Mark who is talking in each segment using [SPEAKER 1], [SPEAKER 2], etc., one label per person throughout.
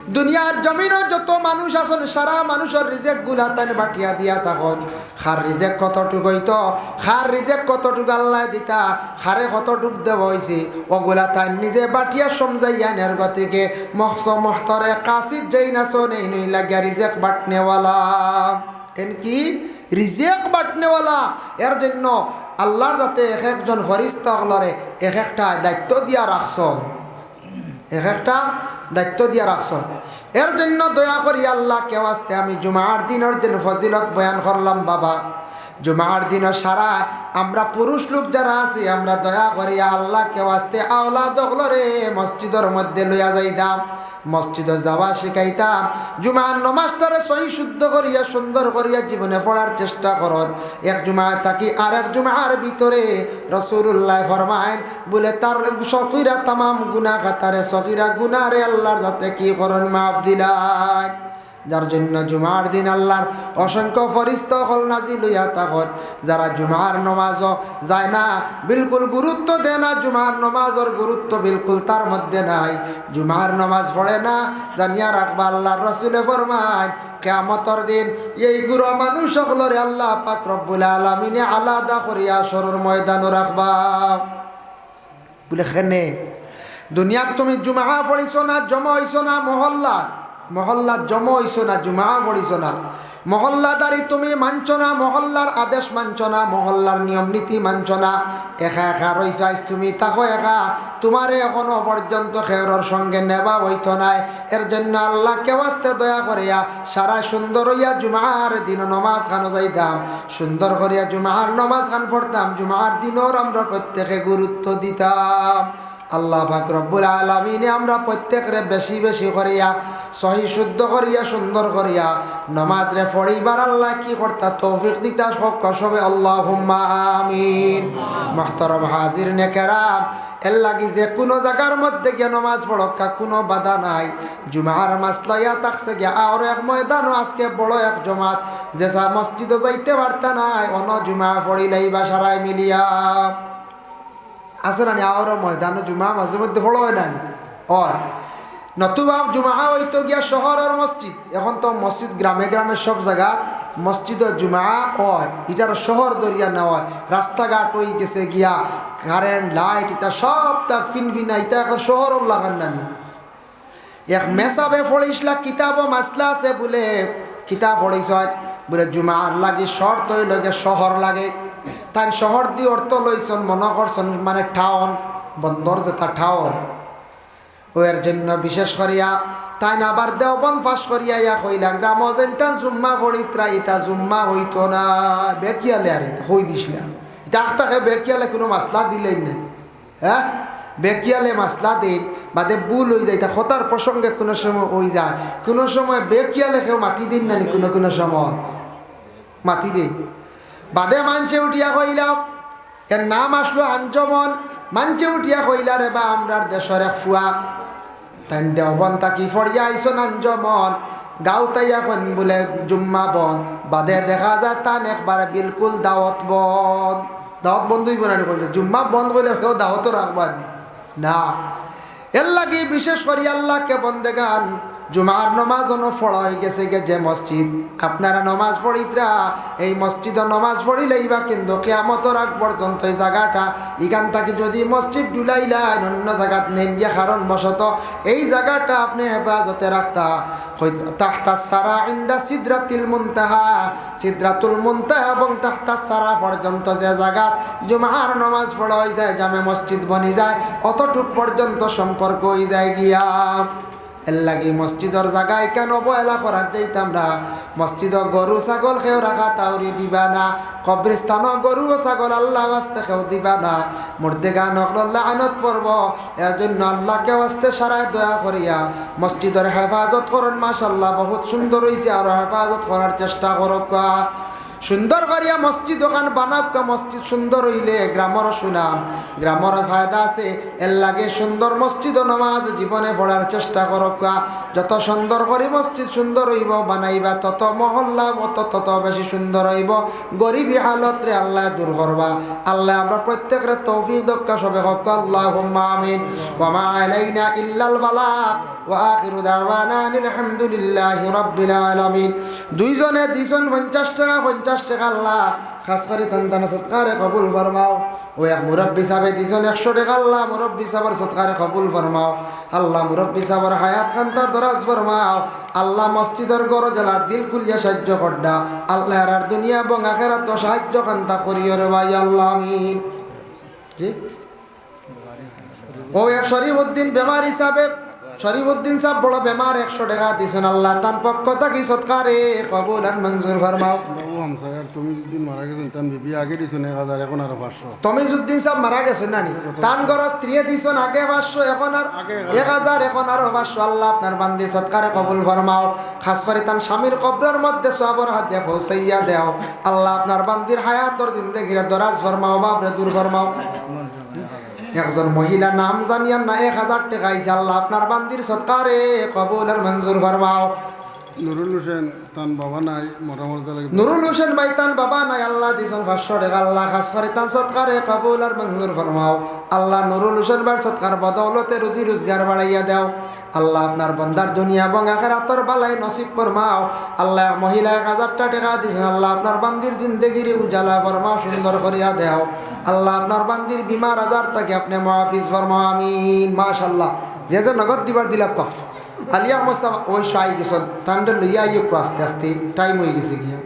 [SPEAKER 1] দুনিয়ার জমিনও যত মানুষ আছেন সারা মানুষের রিজেক গুলা তাই বাটিয়া দিয়া তখন খার রিজেক কতটুক হইতো, খার রিজেক কতটুক আল্লাহ দিতা, খারে কতটুক দেব হয়েছে ওগুলা তাই নিজে বাটিয়া সমঝাইয়া নের গতিকে মহস মহতরে কাশিদ যেই নাচো নেই নই লাগিয়া রিজেক বাটনেওয়ালা এন কি রিজেক বাটনেওয়ালা। এর জন্য আল্লাহর যাতে এক একজন ফরিস্তা হলরে এক একটা দায়িত্ব দিয়া রাখছ, এক একটা দায়িত্ব দিয়া রাখছ। এর জন্য দয়া করি আল্লাহ কেউ আসতে আমি জুমার দিনের দিন ফজিলত বয়ান করলাম বাবা। জুমার দিনের সারা আমরা পুরুষ লোক যারা আছি আমরা দয়া করি আল্লাহ কেউ আসতে আওলা দখলরে মসজিদের মধ্যে লইয়া যাইতাম, মসজিদে যাওয়া শিখাইতাম। জুমার নমাজটারে সহি শুদ্ধ করিয়া সুন্দর করিয়া জীবনে পড়ার চেষ্টা করন। এক জুমায় থাকি আর এক জুমার ভিতরে রাসূলুল্লাহ ফরমায়েন বলে তার সগীরা তামাম গুনাহ খাতারে সগীরা গুনাহরে আল্লাহর যাতে কি করন মাফ দিলাই। যার জন্য জুমার দিন আল্লাহর অসংখ্য ফরিস্তা হল নাজিল হইয়া তখন যারা জুমার নমাজও যায় না, বিলকুল গুরুত্ব দেয় না, জুমার নমাজের গুরুত্ব বিলকুল তার মধ্যে নাই, জুমার নমাজ পড়ে না, জানিয়া রাখবা আল্লাহর রাসূলে ফরমায় কিয়ামতের দিন এইগুলো মানুষ সকলরে আল্লাহ পাক রব্বুল আলামিনে আলাদা করিয়া সরর ময়দানে রাখবা। বলে খেনে দুনিয়াত তুমি জুমা পড়িছো না, জমা হইছো না, মহল্লা জমা হইছো না, জুমা পড়িছো না, মহল্লাদারি তুমি মানছ না, মহল্লার আদেশ মানছ না, মহল্লার নিয়ম নীতি মানছ না, একা একা রইছ আইস তুমি তাকো একা, তোমারে এখনো পর্যন্ত খেয়রর সঙ্গে নেবা হইতো নাই। এর জন্য আল্লাহ কেউ আসতে দয়া করিয়া সারা সুন্দর হইয়া জুমার দিন নমাজ খানো যাইতাম, সুন্দর করিয়া জুমার নমাজ খান পড়তাম, জুমার দিনও আমরা প্রত্যেকে গুরুত্ব দিতাম। আল্লাহ পাক রব্বুল আলামিনে আমরা প্রত্যেকরে বেশি বেশি করিয়া সহি শুদ্ধ করিয়া সুন্দর করিয়া নমাজ রে পড়িবার আল্লাহ কি করতা তৌফিক দিতা সবে আল্লাহুম্মা আমিন। মুহতারাম হাজিরিনে কেরাম, এর লাগি যে কোনো জায়গার মধ্যে গিয়ে নমাজ পড়কা কোনো বাধা নাই। জুমার মাসলাইয়া থাকছে গিয়া আর এক ময়দানও আজকে বড় এক জমাত যেসা মসজিদও যাইতে পারতা নাই অন জুমা পড়িলেই বা সারাই মিলিয়া আছে না আর ময়দানও জুমা মাঝে মধ্যে বড় হয় না ওর নতুবা জুমা হইতো গিয়া শহরের মসজিদ। এখন তো মসজিদ গ্রামে গ্রামে সব জায়গা মসজিদ জুমা হয়, এটার শহর দরিয়া নেওয়া, রাস্তাঘাট হয়ে গেছে গিয়া কারেন্ট লাইট এটা সব তা ফিনফিনা এটা এখন শহরও লাগান নানি। এক মেসাবে পড়িসলা কিতাব মাসলা আছে বলে কিতাব পড়িস বলে জুমার লাগে শর্ত হইল গে শহর লাগে, তাই শহর দিয়ে অর্থ লইছন মনে করছেন মানে টাউন বন্দর যেটা টাউন ওর জন্য বিশেষ করিয়া তাই না আবার দেওবন ফাঁস করিয়া ইয়া কইলাম গ্রাম যেনটা জুম্মা পড়িত্রা ইতা জুম্মা হইতো না বেকিয়ালে আর হই দিছিলাম তাকে বেকিয়ালে কোনো মাসলা দিলেই না, হ্যাঁ বেকিয়ালে মাসলা দিন বাদে ভুল হয়ে যায় তা খতার প্রসঙ্গে কোনো সময় হয়ে যায়, কোনো সময় বেকিয়ালে কেউ মাতি দিন নানি, কোনো কোনো সময় মাতি দিন বাদে মানছে উঠিয়া কইলাম এর নাম আসলো আঞ্জমন, মানছে উঠিয়া কইলা রে বা আমরার দেশের এক ফুয়া তাই দেওবন তাকি ফরিয়া আইসন আঞ্জমন গাঁও তাইয়া কন বলে জুম্মা বন বাদে দেখা যায় তান একবার বিলকুল দাওয়াত বন্ধই বানানি করলে জুম্মা বন্ধ করলে কেউ দাওয়াতও রাখবেন না। এর লাগে বিশেষ করি আল্লাহকে বন্দেগান জুমার নমাজ পড়া হয়ে গেছে গে যে মসজিদ আপনারা নমাজ পড়িতরা এই মসজিদে নমাজ পড়িলেই বা কিন্তু কিয়ামতের আগ পর্যন্ত এই জায়গাটা এখান থেকে যদি মসজিদ ডুলাইলাই অন্য জায়গাত নেন গিয়া কারণ বশত এই জায়গাটা আপনি হেফাজতে রাখতা তাহতা সারা ইন্দা সিদরাতুল মুনতাহা, সিদরাতুল মুনতাহা এবং তাহতা সারা পর্যন্ত যে জায়গাত জুমার নমাজ পড়া হয়ে যায় জামে মসজিদ বনি যায় অতটুক পর্যন্ত সম্পর্ক হয়ে যায় গিয়া। এর লাগি মসজিদর জায়গায় কেন অবহেলা করার যাইতাম না, মসজিদর গরু ছাগল খেও রাখা তাওরি দিবা না, কবরিস্তান গরু ও ছাগল আল্লাহ আস্তে খেও দিবা না, মুর্দে গান আল্লাহ আনত পড়ব। এর জন্য আল্লাহকে আস্তে সারায় দয়া করিয়া মসজিদের হেফাজত করেন, মাশাল্লাহ বহুত সুন্দর হয়েছে, আরো হেফাজত করার চেষ্টা করক। সুন্দর করিয়া মসজিদ ওখান বানাক। মসজিদ সুন্দর হইলে গ্রামের সুনাম, গ্রামের ফায়দা আছে। এর লাগে সুন্দর মসজিদ ও নামাজ জীবনে পড়ার চেষ্টা করক। যত সুন্দর করে মসজিদ সুন্দর হইব বানাইবা, তত মহল্লা তত বেশি সুন্দর হইব। গরিবী হালতরে আল্লাহ দূর করবা। আল্লাহ আমরা প্রত্যেকের তৌফিক দক্কা সবে হক। আল্লাহুম্মা আমিন। ওয়া মা আলাইনা ইল্লাল বালাগ ওয়া আখিরু দাওয়ানা আলহামদুলিল্লাহি রাব্বিল আলামিন। দুইজনে দিছেন 50 টাকা 50 টাকা। আল্লাহ খাস করে তান সৎকারে কবুল ফরমাও। ও এক মুরব্বী সাহেব দিছেন 100 টাকা। আল্লাহ মুরব্বী সাহেবের সৎকারে কবুল ফরমাও। আল্লাহ মুরব্বী সাহেবের হায়াত কান্তা দরাজ ফরমাও। আল্লাহ মসজিদের গরজলা দিল খুলিয়া সাহায্য করডা। আল্লাহ আর দুনিয়া এবং আখিরাত সাহায্য কান্তা করিও রে ভাই আল্লাহ আমিন। ঠিক ও এক শরীফউদ্দিন বেমার হিসাবে, শরীফউদ্দিন সাহেব বড় বেমার, 100 টাকা দিছেন। আল্লাহ তার পক্ষ থেকে সৎকারে কবুল আর মঞ্জুর ফরমাও।
[SPEAKER 2] তুমি যুদ্দিন মারা গেছেন তান বিবি আগে দিছেন 1000, এখন আর 500।
[SPEAKER 1] তুমি যুদ্দিন সাহেব মারা গেছেন নানি, তান ঘর স্ত্রী দিছেন আগে 500, এখন আর 1000, এখন আর 500। আল্লাহ আপনার বান্দি সৎকারে কবুল ফরমাও। খাস করে তান স্বামীর কবরের মধ্যে সবর হাত দিয়ে পৌঁছাইয়া দেও। আল্লাহ আপনার বান্দির হায়াতর জিন্দেগির দরাজ ফরমাও, বাবরে দূর ফরমাও। একজন মহিলা নাম জানিয়ান না 1000 টাকা আইছে। আল্লাহ আপনার বান্দির সৎকারে কবুল আর মঞ্জুর ফরমাও।
[SPEAKER 2] নুরুল হোসেন তান বাবা নাই, মোটামুটি লাগে
[SPEAKER 1] নুরুল হোসেন ভাই তান বাবা নাই। আল্লাহ দিছেন 500 টাকা। আল্লাহ খাস করে তান সৎকারে কবুল আর মঞ্জুর ফরমাও। আল্লাহ নুরুল হোসেন ভাই সৎকার বদৌলতে রুজি রোজগার বাড়াইয়া দাও। আল্লাহ আপনার বন্দার দুনিয়া এবং আখিরাতের বালাই নসিব ফরমাও। আল্লাহ মহিলা 1000 টাকা দিছেন। আল্লাহ আপনার বান্দির জিন্দেগির উজালা ফরমাও, সুন্দর করিয়া দেও। আল্লাহ আপনার বান্দির বিমার আজার থেকে আপনি মুআফিজ ফরমাও আমিন। মাশাআল্লাহ। যে যে নগদ দিবার দিলাপ ক আলিয়া মোসাব ওই শাই গেছেন তান্ডে লইয়া আইও আস্তে আস্তে টাইম হয়ে গেছে গিয়া।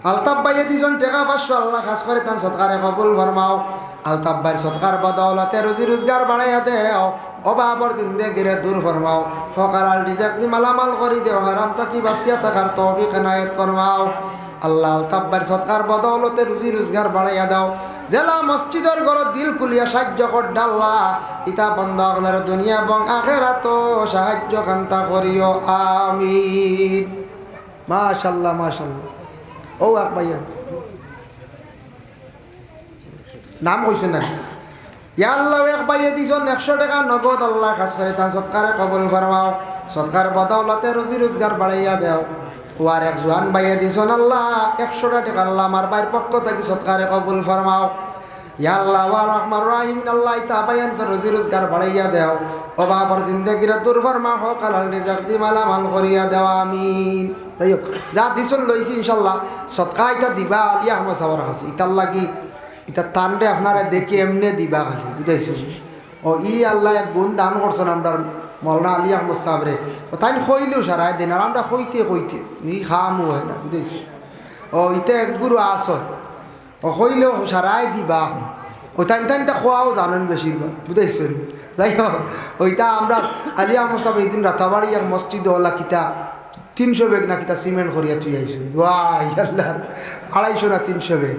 [SPEAKER 1] আলতাফ ভাইয়ে দিছেন টাকা 500। আল্লাহ খাস করে তান সৎকারে কবুল ফরমাও। আলতাফ ভাই সৎকার বদৌলতে রুজি রোজগার বাড়াইয়া দেও। অভাবর জিন্দেগিরে দূর ফরমাও। হকালাল রিজেক দি মালামাল করি দেও। হারাম থাকি বাঁচিয়া থাকার তৌফিক এনায়েত ফরমাও। আল্লাহ আলতাফ ভাই সৎকার বদৌলতে রুজি রোজগার বাড়াইয়া দাও। জেলা মসজিদের ঘরত দিল খুলিয়া সাহায্য কর ডাল্লা। ইতা বন্ধ আপনার দুনিয়া এবং আখিরাত সাহায্য কান্তা করিও আমিন। মাশাআল্লাহ মাশাআল্লাহ। ও এক ভাইয়া নাম কইছেন না? ইয়া আল্লাহ এক ভাইয়ে দিছেন 100 টাকা নগদ। আল্লাহ খাস করে তান সৎকারে কবুল ফরমাও। সৎকার বদৌলতে রুজি রোজগার বাড়াইয়া দেও। ও আর এক জোয়ান ভাইয়ে দিছেন আল্লাহ 100 টাকা। আল্লাহ আমার ভাইয়ের পক্ষ থেকে সৎকারে কবুল ফরমাও। ইয়া আল্লাহ ওয়া রহমান রহিম। আল্লাহ ইতা বাইয়ান তো রুজি রোজগার বাড়াইয়া দেও। অভাবর জিন্দেগিরে দূর ফরমাও। হকালাল রিজক দি মালামাল করিয়া দেও আমিন। তাই হোক যা দিছেন লইছি ইনশাল্লাহ সৎকা ইতা দিবা। আলিয়া আহমদ সাহর কাছে ইতার লাগি ইতা টানডে আপনারা দেখি এমনি দিবা খালি, বুঝাইছেন? ও ই আল্লাহ এক গুণ দান করছেন আমরা মৌলানা আলী আহমদ সাহরে। ও তাই কইলেও সারাই দিন আর আমরা কইতে ই খামও হয় না, বুঝেছি? ও ইতে এক গুরু আস ও কইলেও সারাই দিবা। ও তাই খোয়াও জানেন বেশিরভাগ, বুঝেছেন? যাই হোক ওইটা আমরা আলী আহমদ সাহেব এই দিন রাতাবাড়ি এক মসজিদ ওলা কিতা 300 বেগ না কিতা সিমেন্ট করিয়া তুই আইসুন। ওয়াই আল্লাহ 250 না 300 বেগ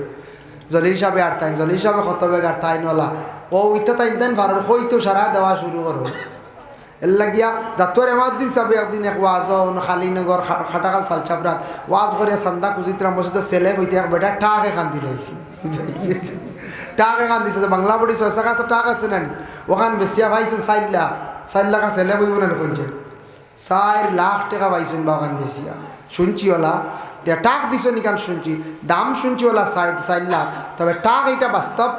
[SPEAKER 1] জলি হিসাবে আর তাই জলি হিসাবে কত বেগ আর তাইনওয়ালা। ও ইটা তাইন ভাড়ার হইতো সারা দেওয়া শুরু করো। এর লাগিয়া যাতর এমার দিন চাবে একদিন এক ওয়াজ খালিনগর খাটাকাল সালচাপড়াত ওয়াজ করে সান্দা কুচিত্রাম বসে ছেলে হইতে এক বেটা টাকে কান্দি রয়েছে, টাকে কান্দিছে। বাংলা পড়ি 6 টাকা তো টাক আছে নানি ওখান বেশিয়া পাইছেন 4 লাখ ছেলে বইব না কইছে 4 লাখ টাকা পাইছেন বা ওখান বেশিয়া শুনছি ওলা টাক দিছ নিকান শুনছি দাম শুনছি ওলা 4 লাখ। তবে টাক এইটা বাস্তব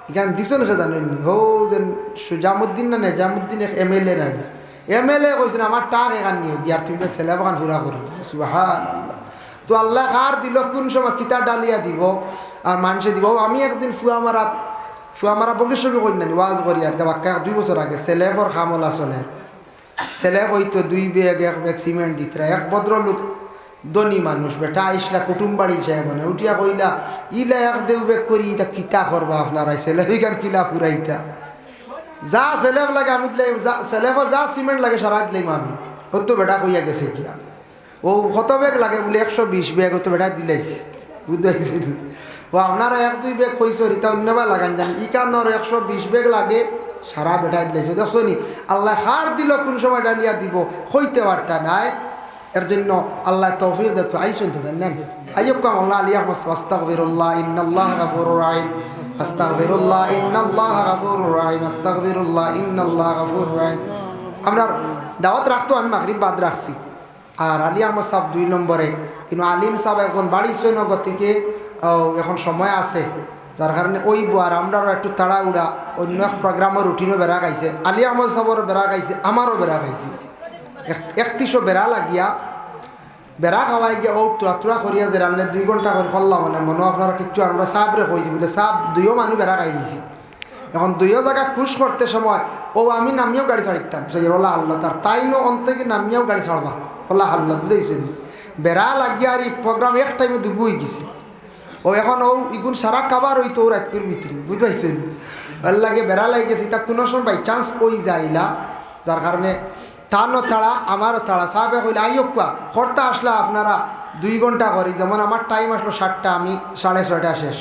[SPEAKER 1] এখানে দিছ না জানেন হো যে সুজামুদ্দিন না নেজামুদ্দিন এক MLA না MLA কইছেন আমার টাক এখান নিয়ে গিয়ার তুমি ছেলে বাগান ঘুরা করি। সুবহানাল্লাহ। তো আল্লাহ কার দিল কোন সময় কিতা ডালিয়া দিব আর মানুষে দিব। আমি একদিন ফুয়ামারা বগেশ্বরী কই না ওয়াজ করি আর বাক্কা 2 বছর আগে ছেলেপর খামলা চলে ছেলে হইতো 2 বেগ 1 বেগ সিমেন্ট দিতরা। এক ভদ্রলোক ধনী মানুষ বেটা আইসলা কুটুম বাড়ি যায় মানে উঠিয়া কইলা ইলা এক দেউ বেগ করি ইটা কিতা করবা আপনারা ছেলে ওইখান কিলা ফুরাইতা যা ছেলেফ লাগে আমি দিলাই ছেলেফ যা সিমেন্ট লাগে সারা দিলাম আমি। হতো বেটা কইয়া গেছে কিয়া ও কত বেগ লাগে বলে 120 বেগ হতো বেটা দিলাইছে, বুঝতে ও আপনারা 1-2 বেগ কইছো রিতা অন্যবা লাগান জানি ইকানোর 120 বেগ লাগে সারা বেটা দিলাইছে। দেখছো নি আল্লাহ হার দিল কোন সময় ডালিয়া দিব হইতে পারতা নাই। এর জন্য আল্লাহ তৌফিক দেখতো আইসুন তো দেন না আইয়ুব কাম আল্লাহ আলিয়া আস্তাগফিরুল্লাহ ইন্নাল্লাহা গাফুরুর রাহিম আস্তাগফিরুল্লাহ ইন্নাল্লাহা গাফুরুর রাহিম আস্তাগফিরুল্লাহ ইন্নাল্লাহা গাফুরুর রাহিম। আমরা দাওয়াত রাখতো, আমি মাগরিব বাদ রাখছি। আর আলী আহমদ সাহেব 2 নম্বরে, কিন্তু আলিম সাহেব এখন বাড়ি ছয় গতিকে এখন সময় আছে, যার কারণে ওই আর আমরাও একটু তাড়াহুড়া অন্য এক প্রোগ্রামের রুটিনও বেড়া গাইছে, আলী আহমদ সাহেবেরও বেড়া গাইছে, আমারও বেড়া গাইছে। 31 বেড়া লাগিয়া বেড়া খাওয়াই গিয়া ও তুরা করিয়া যে রান্নে 2 ঘন্টা করে করলাম, মানে মনে আপনারা কিচ্ছু আমরা সাবরে কইছি বলে সাব 2ও মানুষ বেড়া খাই দিয়েছি। এখন 2ও জায়গা খুশ করতে সময় ও আমি নামিয়েও গাড়ি ছাড়িতাম, সেই ওলা আল্লাহ তার তাই নো অন্তকে নামিয়েও গাড়ি ছাড়বা ওলা আল্লাহ বুঝেছেন। বেড়া লাগিয়া আর এই প্রোগ্রাম এক টাইমে ডুবুই গেছি। ও এখন ও ইগুন সারা খাবার ওই তো রাতপুর ভিতরে বুঝতে ওর লাগে বেড়া লাগে গেছে। তা কোনো সময় বাই চান্স ওই যাইলা, যার কারণে তারও তাড়া আমারও তাড়া। সাহেবে কইলে আইয়প্পা খরতা আসলা আপনারা 2 ঘন্টা করি, যেমন আমার টাইম আসলো 7টা, আমি 6:30 শেষ।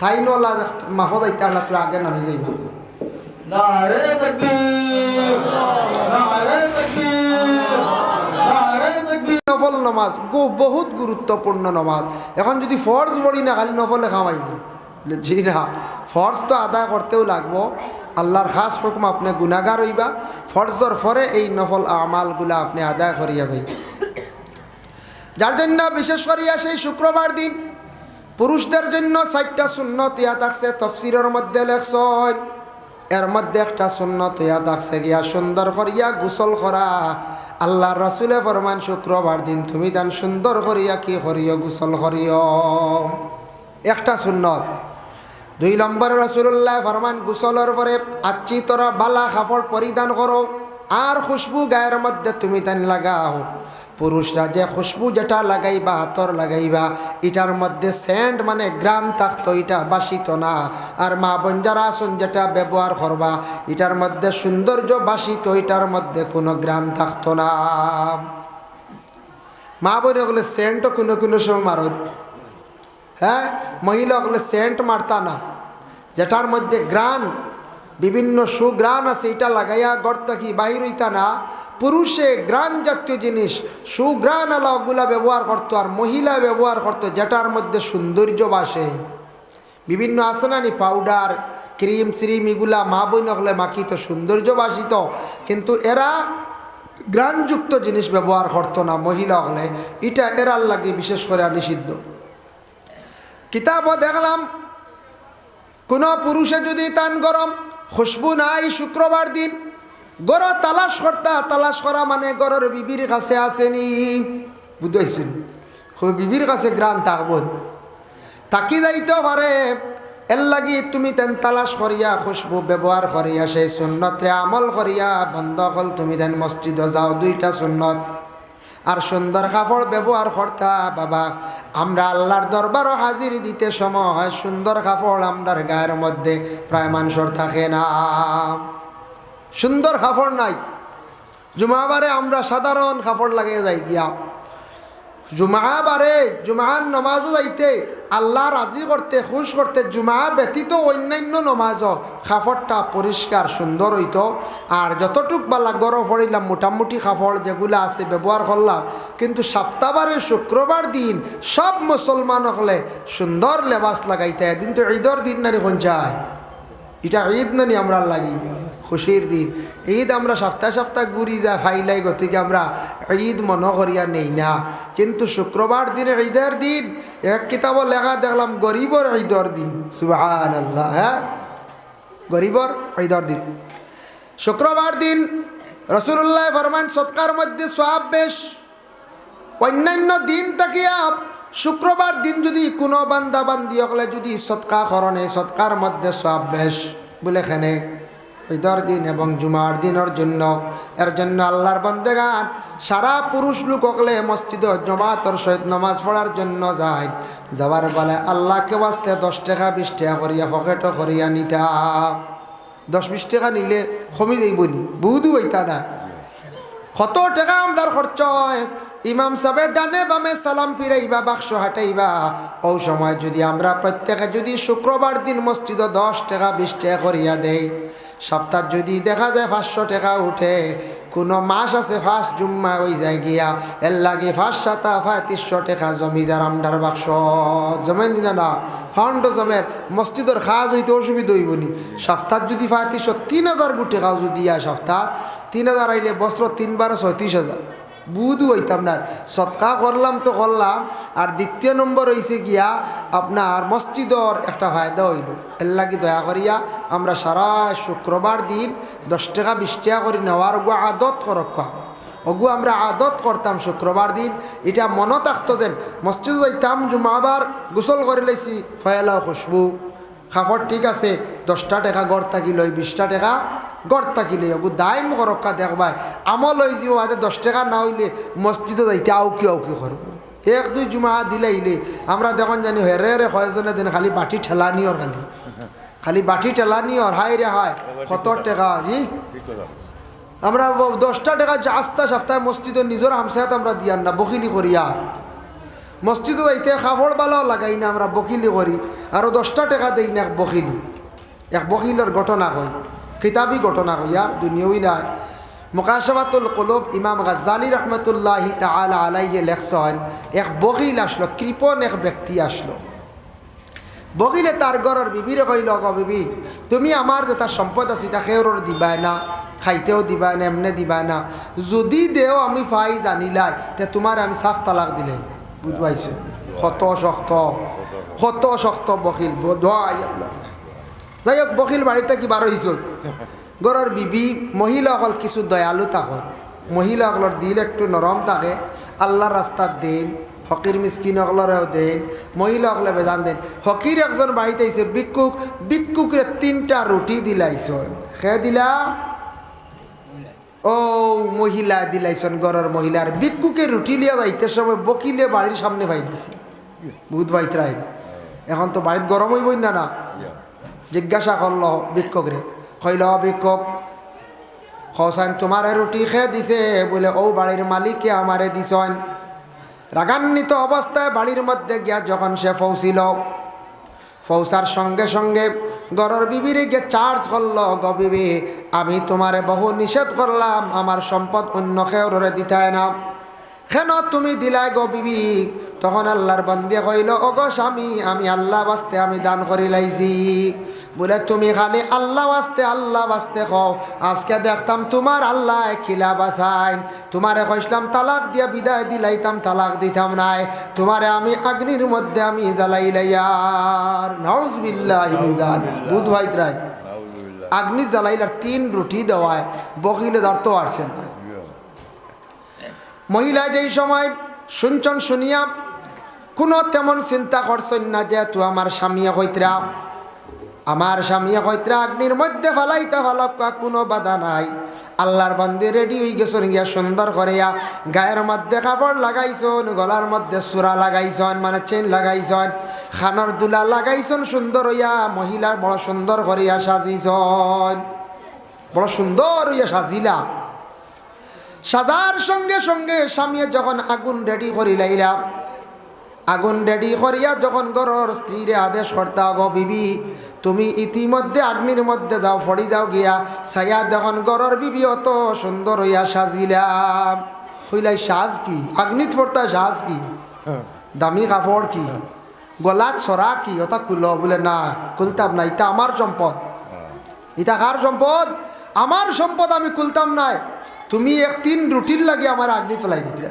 [SPEAKER 1] তাই নলা মাফত আইতে আসলা তোরা আগে নামে যাইবা।
[SPEAKER 3] নারে তাকবীর, নারে তাকবীর, নারে তাকবীর।
[SPEAKER 1] নফল নমাজ বহুত গুরুত্বপূর্ণ নমাজ। এখন যদি ফরজ পড়ি না খালি নফলে খাওয়াইব, জি না, ফরজ তো আদায় করতেও লাগবো। আল্লাহর খাস হুকুম আপনি গুনাহগার হইবা, ফরজর পরে এই নফল আমালগুলা আপনি আদায় করিয়া যাই। যার জন্য বিশেষ করিয়া সেই শুক্রবার দিন পুরুষদের জন্য 4টা সুন্নত ইয়া থাকছে, তফসিরের মধ্যে লেখছেন। এর মধ্যে একটা সুন্নত ইয়া থাকছে গিয়া সুন্দর করিয়া গোসল করা। আল্লাহ রাসূলে ফরমান শুক্রবার দিন তুমি দান সুন্দর করিয়া কি করিও, গোসল করিও, একটা সুন্নত। 2 নম্বরে রাসূলুল্লাহ ফরমান গোসলের পরে আচ্ছি তোরা বালা কাপড় পরিধান করো আর খুশবু গায়ের মধ্যে তুমি তান লাগাও। পুরুষরা যে খুশবু যেটা লাগাইবা হাতর লাগাইবা, এটার মধ্যে সেন্ট মানে গ্রান থাকতো, এটা বাসিত না। আর মা বোন যারা আসুন যেটা ব্যবহার করবা, এটার মধ্যে সৌন্দর্য বাসিত, এটার মধ্যে কোনো গ্রান থাকতো না। মা বোন ওগুলো সেন্টও কোনো সময় মারত, হ্যাঁ, মহিলা ওগুলো সেন্ট মারতা না। যেটার মধ্যে গ্রান বিভিন্ন সুগ্রান আছে, এটা লাগাইয়া গর্ত কি বাহির হইতা না। পুরুষে গ্রান জাতীয় জিনিস সুগ্রান আলাগুলা ব্যবহার করতো, আর মহিলা ব্যবহার করতো যেটার মধ্যে সৌন্দর্য বাসে। বিভিন্ন আসনানি পাউডার ক্রিম শ্রিম এগুলা মা বোন হলে মাখিত, সৌন্দর্য বাসিত, কিন্তু এরা গ্রানযুক্ত জিনিস ব্যবহার করতো না মহিলা হলে। এটা এরার লাগে বিশেষ করে নিষিদ্ধ। কিতাবও দেখলাম কোনো পুরুষে যদি তান গরম খুশবু নাই শুক্রবার দিন গড় তালাশ করতা, তালাশ করা মানে গড়ের বিবির কাছে আসেনি, বুঝতেছেন, বিবির কাছে গ্রান থাকব, তাকি যাইতে পারে। এর লাগি তুমি তেন তালাশ করিয়া খুশবু ব্যবহার করিয়া সেই সুন্নতরে আমল করিয়া বন্ধ হল তুমি তেন মসজিদে যাও, 2টা সুন্নত। আর সুন্দর কাপড় ব্যবহার করতা বাবা। আমরা আল্লাহর দরবারও হাজির দিতে সময় সুন্দর কাপড় আমরার গায়ের মধ্যে প্রায় মানুষের থাকে না, সুন্দর কাপড় নাই। জুমাবারে আমরা সাধারণ কাপড় লাগিয়ে যাই গিয়া, জুমাবারে জুমার নমাজও যাইতে আল্লাহ রাজি করতে খুশ করতে জুমা ব্যতীত অন্যান্য নমাজও কাপড়টা পরিষ্কার সুন্দর হইতো। আর যতটুক বালা গরম পড়িলাম মোটামুটি কাপড় যেগুলো আছে ব্যবহার করলাম। কিন্তু সপ্তাহবারে শুক্রবার দিন সব মুসলমান হলে সুন্দর লেবাস লাগাইতে। এদিন তো ঈদের দিন নানি কোন চায়, এটা ঈদ নানি আমরা লাগি খুশির দিন। ঈদ আমরা সপ্তাহ সপ্তাহ ঘুরি যা ফাইলাই, গতিকে আমরা ঈদ মনে করিয়া নেই না। কিন্তু শুক্রবার দিনে ঈদের দিন এক কিতাব লেখা দেখলাম গরিবর ঈদের দিন, সুবহানাল্লাহ, হ্যাঁ, গরিবর ঈদের দিন শুক্রবার দিন। রাসূলুল্লাহ ফরমান সদকার মধ্যে সওয়াব বেশ। অন্যান্য দিন তাকিয়া শুক্রবার দিন যদি কোনো বান্দা বান্দি হলে যদি সদকা করণে সদকার মধ্যে সওয়াব বেশ বলে খেনে ঈদের দিন এবং জুমার দিনের জন্য। এর জন্য আল্লাহর বান্দেগান সারা পুরুষ লোক হলে মসজিদে জমাতর সহিত নামাজ পড়ার জন্য যায়। যাওয়ার বেলা আল্লাহকে বাঁচতে 10 টাকা 20 টাকা করিয়া পকেটও করিয়া নিতা। 10-20 টাকা নিলে কমি যাইবনি, বহুদু হইতা না। কত টাকা আমরা খরচ হয়। ইমাম সাহেবের ডানে বামে সালাম ফিরাইবা, বাক্স হাঁটাইবা। ও সময় যদি আমরা প্রত্যেকে যদি শুক্রবার দিন মসজিদে 10 টাকা 20 টাকা করিয়া দেই, সপ্তাহ যদি দেখা যায় 500 টাকা উঠে, কোনো মাস আছে ফার্স্ট জুম্মা ওই যায় গিয়া এর লাগে ফার্স্ট সাতা ৩৫০০ টাকা জমি যার আমদার বাক্স জমেন না না ফান্ড জমের মসজিদের খাজ হইতে অসুবিধা হইব নি সপ্তাহ যদি ৩৫০০ ৩,০০০ গুটি খাও যদি সপ্তাহ ৩,০০০ আইলে বছর ৩ বার ৩৬,০০০ বুধ হইতাম না সৎকা করলাম তো করলাম আর দ্বিতীয় নম্বর হইছে গিয়া আপনার মসজিদর একটা ফায়দা হইল এর লাগি দয়া করিয়া আমরা সারা শুক্রবার দিন 10 টাকা 20 টাকা করে নেওয়ার গো আদত করক্কা ওগু আমরা আদত করতাম শুক্রবার দিন এটা মনে থাকতো যেন মসজিদ যাইতাম জুমাবার গোসল করে লাইছি ফয়লা খুশবু খাফর ঠিক আছে 10টা টাকা গড় থাকিল 20টা টাকা গড় থাকিলে ওগু দাইম করক্কা দেখবাই আমল হয়ে যাব আজ 10 টাকা না হইলে মসজিদে যাইতে আউকি করব 1-2 জুমা দিলাইলে আমরা দেখুন জানি হেরে রে কয়জনে দিন খালি বাটি ঠেলানি ওর খালি বাটি ঠেলানি ওর হাই রে হায় কত টাকা জি আমরা 10টা টাকা আস্তা সপ্তাহে মসজিদের নিজের হামসায়াত আমরা দিয়ার না বকিলি করি আর মসজিদে যাইতে খাফড় বালাও লাগাই না আমরা বকিলি করি আরও 10টা টাকা দেই না এক বকিলের ঘটনা কই কিতাবি ঘটনা কইয়া দুনিয়াই নাই মুকাশাফাতুল কুলুব ইমাম গাজ্জালি রহমতুল্লাহি তাআলা আলাইহি লেখছেন এক বকিল আসলো কৃপণ এক ব্যক্তি আসলো বকিলে তার ঘরের বিবিরে কইল গো বিবি তুমি আমার যেটা সম্পদ আছে তা খেউর দিবাই না খাইতেও দিবা না এমনি দিবা না যদি দেও আমি পাই জানিলাই তে তোমার আমি সাফ তালাক দিলে বুঝবাইছো কত শক্ত বকিল বোধয় আল্লাহ যাই হোক বকিল বাড়িতে কি বার হইছ ঘরের বিবি মহিলাসকল কিছু দয়ালু থাকন মহিলাসকলের দিল একটু নরম থাকে আল্লাহর রাস্তার দেন ফকির মিসকিনসকলেও দেন মহিলাসকলে বেজান দেন ফকির একজন বাড়িতে আইছে ভিক্ষুকরে 3টা রুটি দিলাইছন খেয়ে দিলা ও মহিলা দিলাইছন ঘরের মহিলার ভিক্ষুকে রুটি লিয়া যাইতে সময় বকিলে বাড়ির সামনে পাই দিছি বুধ ভাইতরাই এখন তো বাড়িতে গরম হইবই না জিজ্ঞাসা করল ভিক্ষকরে কইল ভিক্ষক হসান তোমার রুটি খেয়ে দিছে বলে ও বাড়ির মালিককে আমারে দিছন রাগান্বিত অবস্থায় বাড়ির মধ্যে গিয়া যখন সে পৌঁছিল পৌঁছার সঙ্গে সঙ্গে ঘরের বিবিরে গিয়ে চার্জ করল গো বিবি আমি তোমারে বহু নিষেধ করলাম আমার সম্পদ অন্য খেউরে দিতায় না কেন তুমি দিলাই গো বিবি তখন আল্লাহর বান্দে কইল ও গো স্বামী আমি আল্লাহ বাস্তে আমি দান করি লাইছি বলে তুমি খালি আল্লাহ বাস্তে কও আজকে দেখতাম তোমার আল্লাহ খিলা বাসাইন তোমারে কইসলাম তালাক দিয়া বিদায় দিলাইতাম তালাক দিতাম নাই তোমারে আমি অগ্নির মধ্যে আমি জ্বালাইলাইয়ার নাউজুবিল্লাহি মিন যালিক দুধ ভাইতরাই অগ্নি জ্বালাইলার 3 রুটি দেওয়ায় বকিলে ধরতে পারছেন মহিলা যেই সময় শুনছন শুনিয়া কোনো তেমন চিন্তা করছেন না যে তুই আমার স্বামী কইতরা অগ্নির মধ্যে ফালাইতে ফালাক্কা কোনো বাধা নাই আল্লাহর বান্দে রেডি হয়ে গেছেন গিয়া সুন্দর করিয়া গায়ের মধ্যে কাপড় লাগাইছন গলার মধ্যে সুরা লাগাইছন মানে চেন লাগাইছন খানার দুলা লাগাইছন সুন্দর হইয়া মহিলা বড় সুন্দর করিয়া সাজিছন বড় সুন্দর হইয়া সাজিলা সাজার সঙ্গে সঙ্গে স্বামী যখন আগুন রেডি করিলাইলা আগুন রেডি করিয়া যখন ঘরের স্ত্রীরে আদেশ করতা গো বিবি তুমি ইতিমধ্যে অগ্নির মধ্যে যাও ফড়ি যাও গিয়া ছায়া যখন ঘরের বিবি অত সুন্দর হইয়া সাজিলাম হইলাই সাজ কি অগ্নিত পড়তা সাজ কি দামি কাপড় কি গলাত ছড়া কি ওটা খুলো বলে না খুলতাম না এটা আমার সম্পদ এটা কার সম্পদ আমার সম্পদ আমি খুলতাম নাই তুমি 3 রুটির লাগে আমার অগ্নি তোলাই দিতে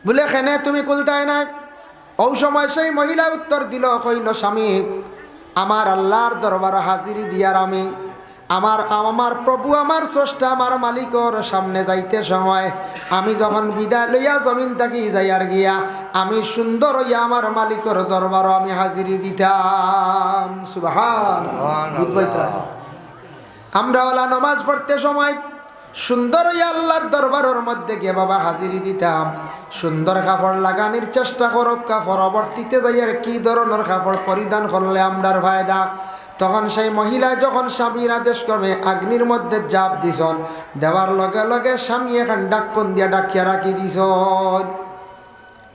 [SPEAKER 1] বলে কেনে তুমি খুলতাই না ও সময় সেই মহিলা উত্তর দিল কইল স্বামী আমার আল্লাহর দরবার হাজিরি দিয়ার আমি আমার প্রভু আমার স্রষ্টা আমার মালিকর সামনে যাইতে সময় আমি যখন বিদায় লইয়া জমিন থাকি যাইয়ার গিয়া আমি সুন্দর হইয়া আমার মালিকর দরবার আমি হাজিরি দিতাম সুবহানাল্লাহ আমরা ওলা নামাজ পড়তে সময় সুন্দর হইয়া আল্লাহর দরবারের মধ্যে গিয়ে বাবা হাজিরি দিতাম সুন্দর কাপড় লাগানোর চেষ্টা করো পরবর্তীতে যাইয়ার কি ধরনের কাপড় পরিধান করলে আমরার ফায়দা তখন সেই মহিলা যখন স্বামীর আদেশ করবে অগ্নির মধ্যে জাপ দিছন দেওয়ার লগে লগে স্বামী এখন ডাক্কন দিয়া ডাকিয়া রাখি দিছন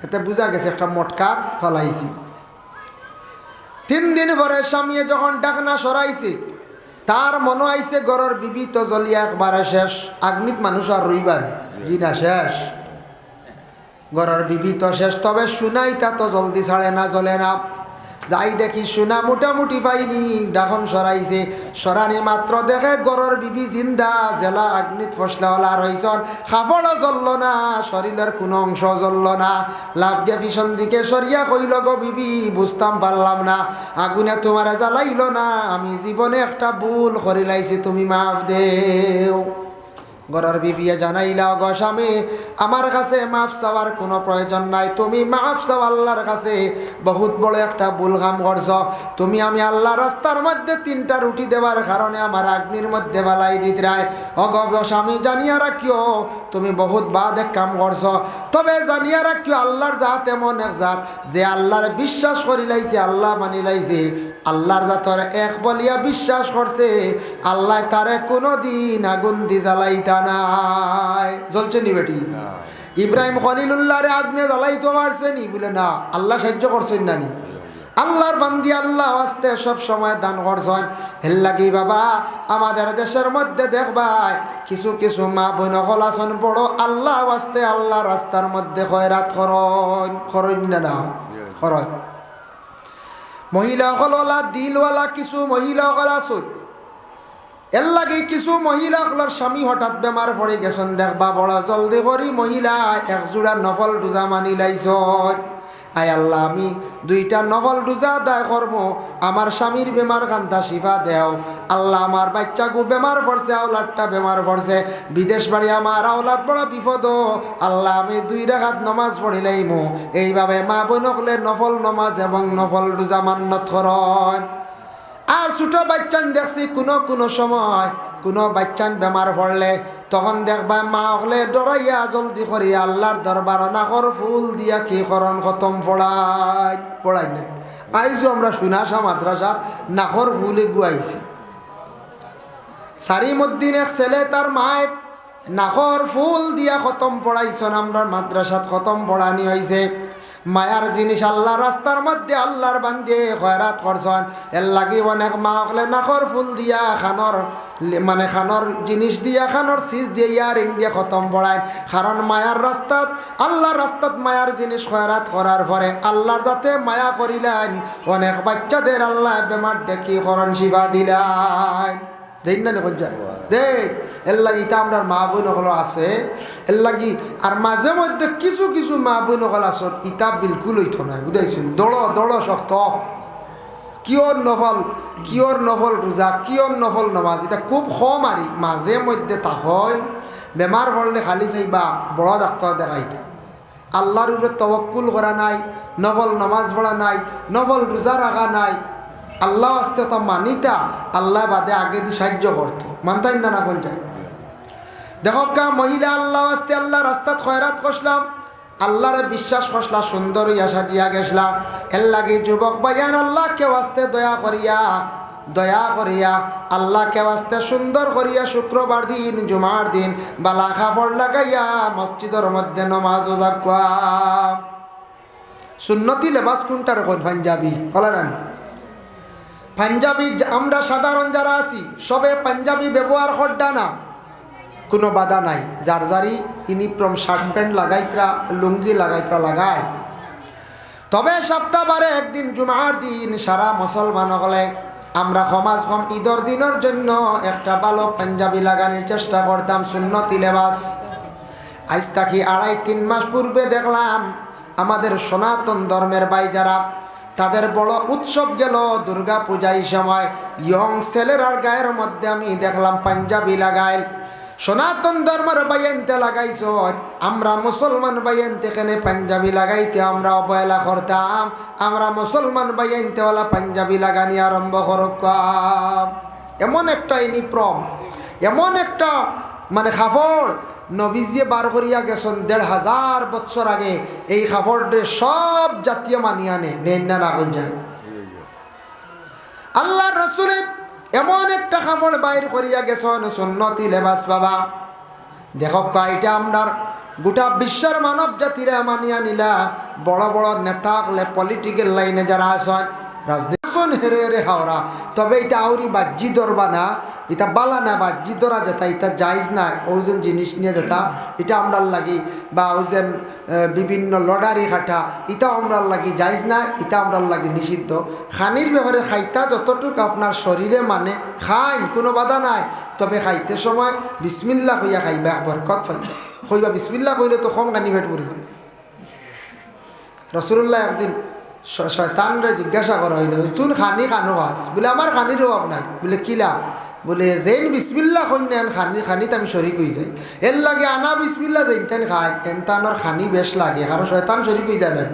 [SPEAKER 1] এতে বোঝা গেছে একটা মটকাত ফলাইছি 3 দিন পরে স্বামী যখন ডাকনা সরাইছে তার মনে আইছে ঘরের বিবি তো জ্বলিয়া একবারে শেষ, আগ্নিত মানুষ আর রইবার জি না, শেষ ঘরের বিবি তো শেষ। তবে সোনাই তা তো জলদি ছাড়ে না, জ্বলে না। যাই দেখি সোনা মোটামুটি পাইনি, ডাখন সরাইছে, সরানি মাত্র দেখে ঘরের বিবি জিন্দা, জেলা আগ্নিত ফসলাওয়ালা রইছন, কাপড়ও জ্বলল না, শরীরের কোনো অংশ জ্বলল না। লাভ দিয়ে পিছন দিকে সরিয়া কইল, গো বিবি বুঝতাম পারলাম না, আগুনে তোমার জ্বালাইল না, আমি জীবনে একটা ভুল করিলাইছি, তুমি মাফ দেও। ঘরের বিবিয়ে জানাইলা, গো স্বামী আমার কাছে মাফ চাওয়ার কোনো প্রয়োজন নাই, তুমি মাফ চাও আল্লাহর কাছে, বহুত বড় একটা ভুল কাম করছ তুমি। আমি আল্লাহ রাস্তার মধ্যে 3টা রুটি দেওয়ার কারণে আমার আগ্নির মধ্যে বালাই দিতরায়। অগ স্বামী জানিয়া রাখিও তুমি বহুত বাদ এক কাম করছ, তবে জানিয়া রাখিও আল্লাহর জাত এমন এক জাত যে আল্লাহর বিশ্বাস করিলাইছে, আল্লাহ মানি লাইছে, আল্লাহর জাতর এক বলিয়া বিশ্বাস করছে, আল্লাহ তারে কোনো দিন আগুন দি জ্বালাইতা নাই। জ্বলছে নি বেটি? ইব্রাহিম খলিলুল্লাহরে আগুনে জ্বালাইতে পারছে নি? বলে না, আল্লাহ সাহায্য করছেন না নি? আল্লাহর বান্দি আল্লাহ আস্তে সব সময় দান করছেন। এর লাগি বাবা আমাদের দেশের মধ্যে দেখবাই কিছু কিছু মা বোন হলাসন বড় আল্লাহ আস্তে আল্লাহ রাস্তার মধ্যে খয়রাত করন না, না করন। মহিলা হলওয়ালা দিলওয়ালা কিছু মহিলা হল আসুন, এর লাগে কিছু মহিলা হলার স্বামী হঠাৎ বেমার পড়ে গেছেন, দেখবা বড় জলদি করি মহিলা একজোড়া নফল ডোজা মানি লাইছ। আয় আল্লাহ আমি 2টা নফল ডোজা আদায় করবো, আমার স্বামীর বেমার কান্তা শিফা দেও। আল্লাহ আমার বাচ্চাগু বেমার পড়ছে, আওলাদটা বেমার পড়ছে, বিদেশ বাড়ি আমার আওলাদ বড় বিপদ, আল্লাহ আমি 2 রাকাত নমাজ পড়িলাইমু। এইভাবে মা বোনকলে নফল নমাজ এবং নফল ডোজা মান্নত করন। আর ছোট বাচ্চান দেখছি কোনো সময় কোনো বাচ্চান বেমার পড়লে তখন দেখবা মা হলে ডরাইয়া জলদি করিয়া আল্লাহর দরবার নাকর ফুল দিয়া কি করন খতম পড়াই না। আইজো আমরা সুনাশা মাদ্রাসাত নাকর ফুলে গুয়াইছি। সারিমুদ্দিন এক ছেলে তার মায় নাকর ফুল দিয়া খতম পড়াইছন, আমরা মাদ্রাসাত খতম পড়ানি হয়েছে। মায়ার জিনিস আল্লাহ রাস্তার মধ্যে আল্লাহর বান্দি খয়রাত করছেন। এর লাগি অনেক মা হলে নাকর ফুল দিয়া খানর মানে খানর জিনিস দিয়া খানর সিজ দিয়ে ইয়ারিং দিয়ে খতম পড়ায়। কারণ মায়ার রাস্তাত আল্লাহর রাস্তাত মায়ার জিনিস খয়রাত করার পরে আল্লাহর যাতে মায়া করিলেন, অনেক বাচ্চাদের আল্লাহ বেমার ডেকি করণ শিবা দিলেন। দেখ না দেখ, এর লাগি তা আমরা মা বোন হলো আছে, এর লাগি আর মাঝে মধ্যে কিছু কিছু মা বোন হল আসত ইতা বিলকুল হইত না, বুঝাইছেন? দড় শক্ত কিয়র নফল রোজা, কিয়র নফল নমাজ, এটা খুব কম আরি মাঝে মধ্যে তা হয়। বেমার পড়লে খালি চাইবা বড় ডাক্তার দেখাইতে, আল্লাহর উপরে তওয়াক্কুল করা নাই, নফল নমাজ পড়া নাই, নফল রোজা রাখা নাই, আল্লাহ আসতে তা মানিতা আল্লাহ বাদে আগে দিয়ে সাহায্য করতো, মানতাই না কোন চাই। দেখো কা মহিলা আল্লাহ আসতে আল্লাহ রাস্তাত খয়রাত করলাম, আল্লাহরে বিশ্বাস করলা, সুন্দর ইয়া সাজিয়া গেছলা। এর লাগে যুবক ভাইয়ান আল্লাহ কেউ আসতে দয়া করিয়া আল্লাহ কেউ আসতে সুন্দর করিয়া শুক্রবার দিন জুমার দিন বালা কাপড় লাগাইয়া মসজিদের মধ্যে নমাজ ওজাকুয়া। সুন্নতি লেবাস কোনটার কোন? পাঞ্জাবি বলেন। পাঞ্জাবি আমরা সাধারণ যারা আছি সবে পাঞ্জাবি ব্যবহার করডা না, কোনো বাধা নাই। যার যারি ইউনিফর্ম শার্ট প্যান্ট লাগাইতরা লুঙ্গি লাগাইতরা লাগায়। তবে সপ্তাহবারে একদিন জুমার দিন সারা মুসলমান হলে আমরা সমাজ কম ঈদের দিনের জন্য একটা ভালো পাঞ্জাবি লাগানোর চেষ্টা করতাম, সুন্নতি লেবাস। আজ থাকি 2.5-3 মাস পূর্বে দেখলাম আমাদের সনাতন ধর্মের ভাই যারা, তাদের বড় উৎসব গেল দুর্গা পূজার সময়, ইয়ং ছেলেরার গায়ের মধ্যে আমি দেখলাম পাঞ্জাবি লাগাইল। সনাতন ধর্মের বাইনতে লাগাইছ, আমরা মুসলমান বাইনতে এখানে পাঞ্জাবি লাগাইতে আমরা অবহেলা করতাম, আমরা মুসলমান বাইনতেওয়ালা পাঞ্জাবি লাগানি আরম্ভ করতাম। এমন একটা ইউনিফর্ম, এমন একটা মানে কাপড় নবীজিয়ে বার করিয়া গেছেন 1500 বছর আগে। এই কাপড়ে সব জাতীয় মানিয়া নেন না রাখুন যায়। আল্লাহ রসুলের এমন একটা কাপড় বাইর করিয়া গেছেন সুন্নতি লেবাস। বাবা দেখো এটা আমরা গোটা বিশ্বের মানব জাতিরা মানিয়া নিলা। বড় বড় নেতা হলে পলিটিক্যাল লাইনে যারা আছেন, রাজনীতি আসন হেরে হেরে হাওড়া, তবে এটা আউরি বাজ্যি ধরবা না, এটা বালা না, বাজ্যি ধরা যেটা এটা জায়জ না। ওজন জিনিস নিয়ে যেটা এটা আমরার লাগি, বা ওজন বিভিন্ন লডারি খাটা এটা আমরার লাগি জায়জ না, এটা আমরার লাগি নিষিদ্ধ। খানির ব্যাপারে খাইতা যতটুকু আপনার শরীরে মানে খাইন, কোনো বাধা নাই, তবে খাইতে সময় বিসমিল্লাহ কইয়া খাইবা, বরকত পাইবা। কইবা বিসমিল্লাহ কইলে তো কম খানি পেট পড়ে যাবে। রসুল্লাহ একদিন শয়তানরে জিজ্ঞাসা করা হইল, তুই খানি খানো খাস? বলে আমার খানির অভাব নাই। বলে কিলা? বলে যেন বিসমিল্লাহ কন্যান খানি খানিত আমি শরিক হয়ে যাই, এর লাগে আনা বিসমিল্লাহ যেন তেন খাই, তেন তানোর খানি বেশ লাগে, কারণ শয়তান শরিক হয়ে যাবেন।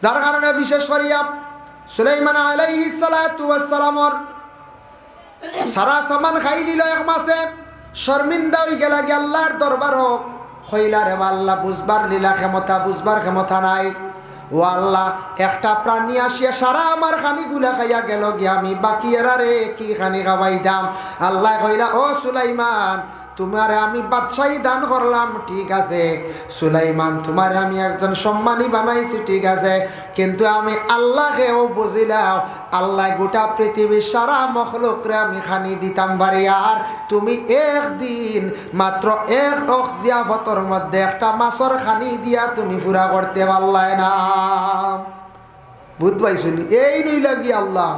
[SPEAKER 1] যার কারণে বিশেষ করিয়া সুলাইমান আলাইহিস সালাতু ওয়াস সালামর সারা সামান খাই দিল এক মাসে, শর্মিন্দা হয়ে গেল আল্লাহর দরবারও। হইলা রে আল্লাহ, বুঝবার লীলা ক্ষমতা, বুঝবার ক্ষমতা নাই। ও আল্লাহ, একটা প্রাণী আসিয়া সারা আমার খানিগুলা খাইয়া গেল গিয়া, আমি বাকি এরা রে কি খানি খাওয়াই দাম? আল্লাহ কইলা, ও সুলাইমান, তোমারে আমি বাদশাহী দান করলাম, ঠিক আছে সুলাইমান, তোমারে আমি একজন সম্মানী বানাইছি, ঠিক আছে, কিন্তু আমি আল্লাহকেও বুঝিলাম, আল্লাহ গোটা পৃথিবীর সারা মখলুকরে আমি খানি দিতাম বারে, আর তুমি একদিন মাত্র এক জিয়াফতর মধ্যে একটা মাছর খানি দিয়া তুমি পুরা করতে পারলাই না। বুঝ পাইছনি? এই নই লাগি আল্লাহ,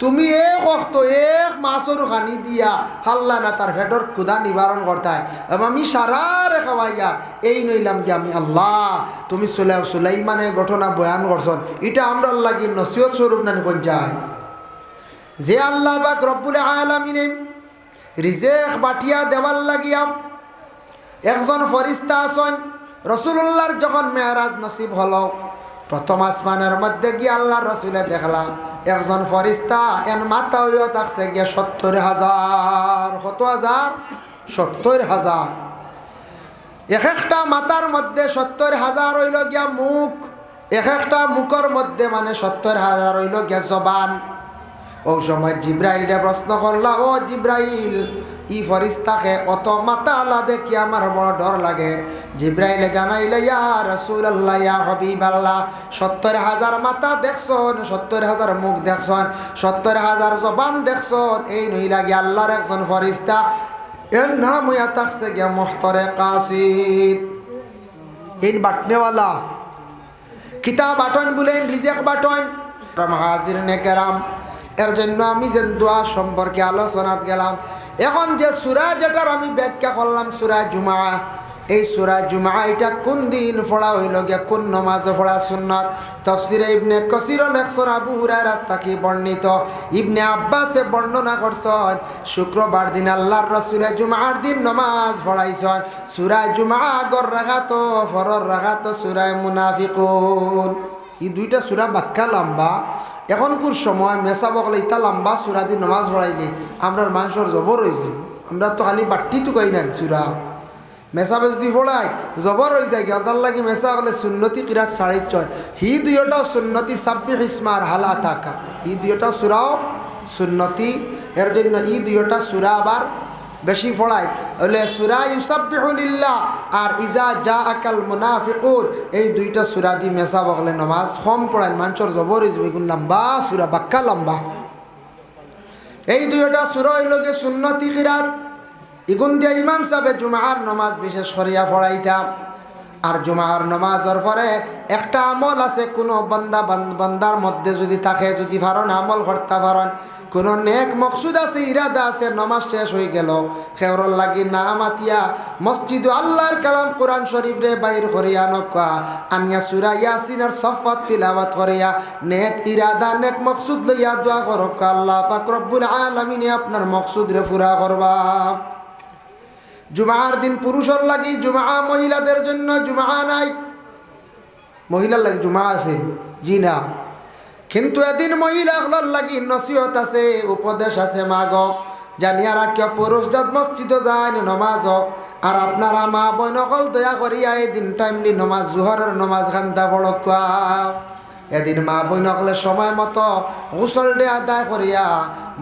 [SPEAKER 1] তুমি এক অক্ত এক মাছর খানি দিয়া হাল্লা না তার ভেটর ক্ষুধা নিবারণ করতায়, এবং আমি সারা রে খাওয়াইয়া এই নইলাম যে আমি আল্লাহ। তুমি সুলাইমানে ঘটনা বয়ান করছন, এটা আমরা লাগি নসিহত স্বরূপ না কোন যায় যে আল্লাহ পাক রব্বুল আলামিনে রিজেক বাটিয়া দেওয়ার লাগিয়া একজন ফরিস্তা আছেন। রসুল্লাহর যখন মেরাজ নসিব হলো, প্রথম আসমানের মধ্যে গিয়ে আল্লাহ রসুলে দেখলাম একজন ফরিস্তা, এর মাথা হইয়া থাকছে গিয়া 70,000। কত হাজার? 70,000। এক একটা মাথার মধ্যে 70,000 হইল গিয়া মুখ, এক একটা মুখের মধ্যে মানে 70,000 হইল গিয়া জবান। ও সময় জিব্রাইলে প্রশ্ন করলা, ও জিব্রাইল, ই ফরিস্তাকে অত মাথা আলা দেখি আমার বড় ডর লাগে। জিব্রাইলে জানাইলে, ইয়া রাসূলুল্লাহ, ইয়া হাবিবাল্লাহ, 70,000 মাথা দেখছন, 70,000 মুখ দেখছন, 70,000 জবান দেখছন, এই নই লাগে আল্লাহর একজন ফরিস্তা, এর নাম হইয়া থাকছে গিয়া মুহতারে কাসিদ। এই বাটনেওয়ালা কিতাব বাটন বলেন, রিজেক বাটন। হাজির নেকেরাম, এর জন্য আমি যে দোয়া সম্পর্কে আলোচনাত গেলাম। এখন যে সূরা যেটার আমি ব্যাখ্যা করলাম, সূরা জুমা, এই সূরা জুমা এটা কোন দিন পড়া হইল গিয়া, কোন নমাজে পড়া সুন্নাত? তাফসীরে ইবনে কাসির লেখছেন, আবু হুরায়রা থেকে বর্ণিত, ইবনে আব্বাসে বর্ণনা করছেন, শুক্রবার দিন আল্লাহর রাসূল জুমার দিন নমাজ পড়াইছেন। সূরা জুমা আগর রাখাত, ফরর রাখাত সূরা মুনাফিকুন। এই দুইটা সূরা বাক্কা লম্বা। এখনকার সময় মেসা বকলে ইতা লম্বা সূরা দিন নমাজ পড়াইলে আমরা মানুষের জবর হয়েছে। আমরা তো খালি বাট্টি টুকাই না, সূরা মেসাবে যদি পড়াই জবর হয়ে যায়। গিয়ে লাগি মেসা বলে সুন্নতি কিরাত 6.5, হি দুইটাও সুন্নতি, সাব্বিহ ইসমার হালা থাকা, ই দুইটাও সূরাও সুন্নতি। এর জন্য ই দুইটা সূরা আবার বেশি পড়ায় হলে সূরা ইউসাব্বিহু লিল্লাহ আর ইজা জাআকাল মুনাফিকুন, এই দুইটা সূরা দি মেসা বকলে নামাজ কম পড়ায়, মানুষের জবর হয়ে যাবে। লম্বা সূরা, বাক্কা লম্বা। এই দুইটা সূরা হইল যে সুন্নতি কিরাত। ইগুন দিয়া ইমাম সাহেব জুমার নামাজ বিশেষ করিয়া পড়াইতাম। আর জুমার নামাজের পরে একটা আমল আছে, কোনো বান্দার মধ্যে যদি থাকে, যদি পারেন আমল করতে পারেন, কোনো নেক মকসুদ আছে, ইরাদা আছে, নামাজ শেষ হয়ে গেল, খেওরর লাগি না মাতিয়া মসজিদ আল্লাহর কালাম কোরআন শরীফ রে বাইর করিয়া নকা আনিয়া সূরা ইয়াসিনের সফাত তিলাওয়াত করিয়া নেক ইরাদা, নেক মকসুদ লইয়া দোয়া করক, আল্লাহ পাক রব্বুল আলামিন আপনার মকসুদ রে পুরা করবা। জুমার দিন পুরুষের লাগি জুমা, মহিলাদের জন্য জুমা নাই। মহিলার লাগি জুমা আছে জি না, কিন্তু এদিন মহিলাগুলোর লাগি নসিহত আছে, উপদেশ আছে। মাগ জানিয়া রাখিয়া পুরুষ জাত মসজিদে যায় নমাজ, আর আপনারা মা বোন সকল দয়া করিয়া এদিন টাইমলি নমাজ, জোহরের নমাজ খান্তা পড়কা। এদিন মা বোন সকলে সময় মতো গোসল দে আদায় করিয়া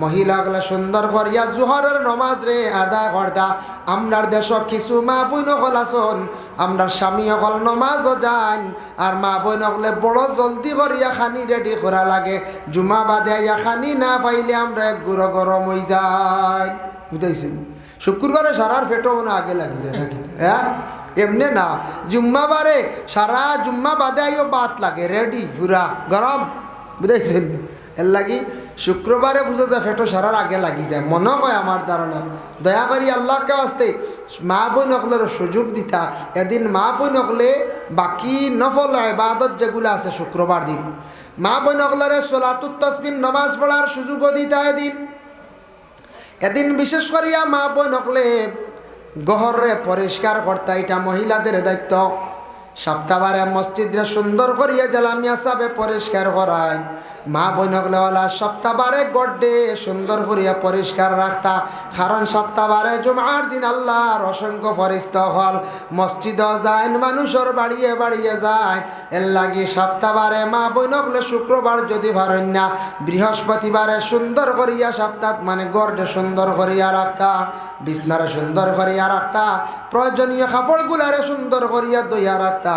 [SPEAKER 1] মহিলাগুলা সুন্দর করিয়া জোহরের নমাজ রে আদায় করতা। আমরার দেশ কিছু মা বইন হল আসন, আমরা স্বামী হল নমাজও যান, আর মা বইন হলে বড় জলদি করিয়া খানি রেডি করা লাগে। জুমা বাদে আইয়া খানি না পাইলে আমরা এক গুঁড়ো গরম হয়ে যাই। বুঝাইছেন? শুক্রবারে সারার পেটও মনে আগে লাগি যায় নাকি? হ্যাঁ, এমনি না, জুম্মাবারে সারা জুম্মা বাদে আইও বাত লাগে রেডি পুরা গরম। বুঝাইছেন? এর লাগি শুক্রবারে বুঝা যায় ফেটো সারার আগে লাগি যায়, মনে হয় আমার ধারণা। দয়া করি আল্লাহকে আসতে মা বই নকলের সুযোগ দিতা। এদিন মা বই নকলে বাকি নফল ইবাদত যেগুলো আছে শুক্রবার দিন মা বই নকলের সলাতুত তাসবিহ নামাজ পড়ার সুযোগও দিতা। এদিন বিশেষ করিয়া মা বই নকলে গহরে পরিষ্কার করতা, এটা মহিলাদের দায়িত্ব। সপ্তাহবারে মসজিদে সুন্দর করিয়া জালামিয়া সাবে পরিষ্কার করায়। মা বইনগলেওয়ালা সপ্তাহবারে গড্ডে সুন্দর করিয়া পরিষ্কার রাখতা, কারণ সপ্তাহবারে জুমার দিন আল্লাহর অসংখ্য ফরিস্তা হল মসজিদ যায়, মানুষের বাড়িয়ে বাড়িয়ে যায়। এর লাগি সপ্তাহবারে মা বইনগলে শুক্রবার যদি পারেন না, বৃহস্পতিবারে সুন্দর করিয়া সপ্তাহ মানে গড্ডে সুন্দর করিয়া রাখতা, বিছনারে সুন্দর করিয়া রাখতা, প্রয়োজনীয় কাপড়গুলারে সুন্দর করিয়া দইয়া রাখতা।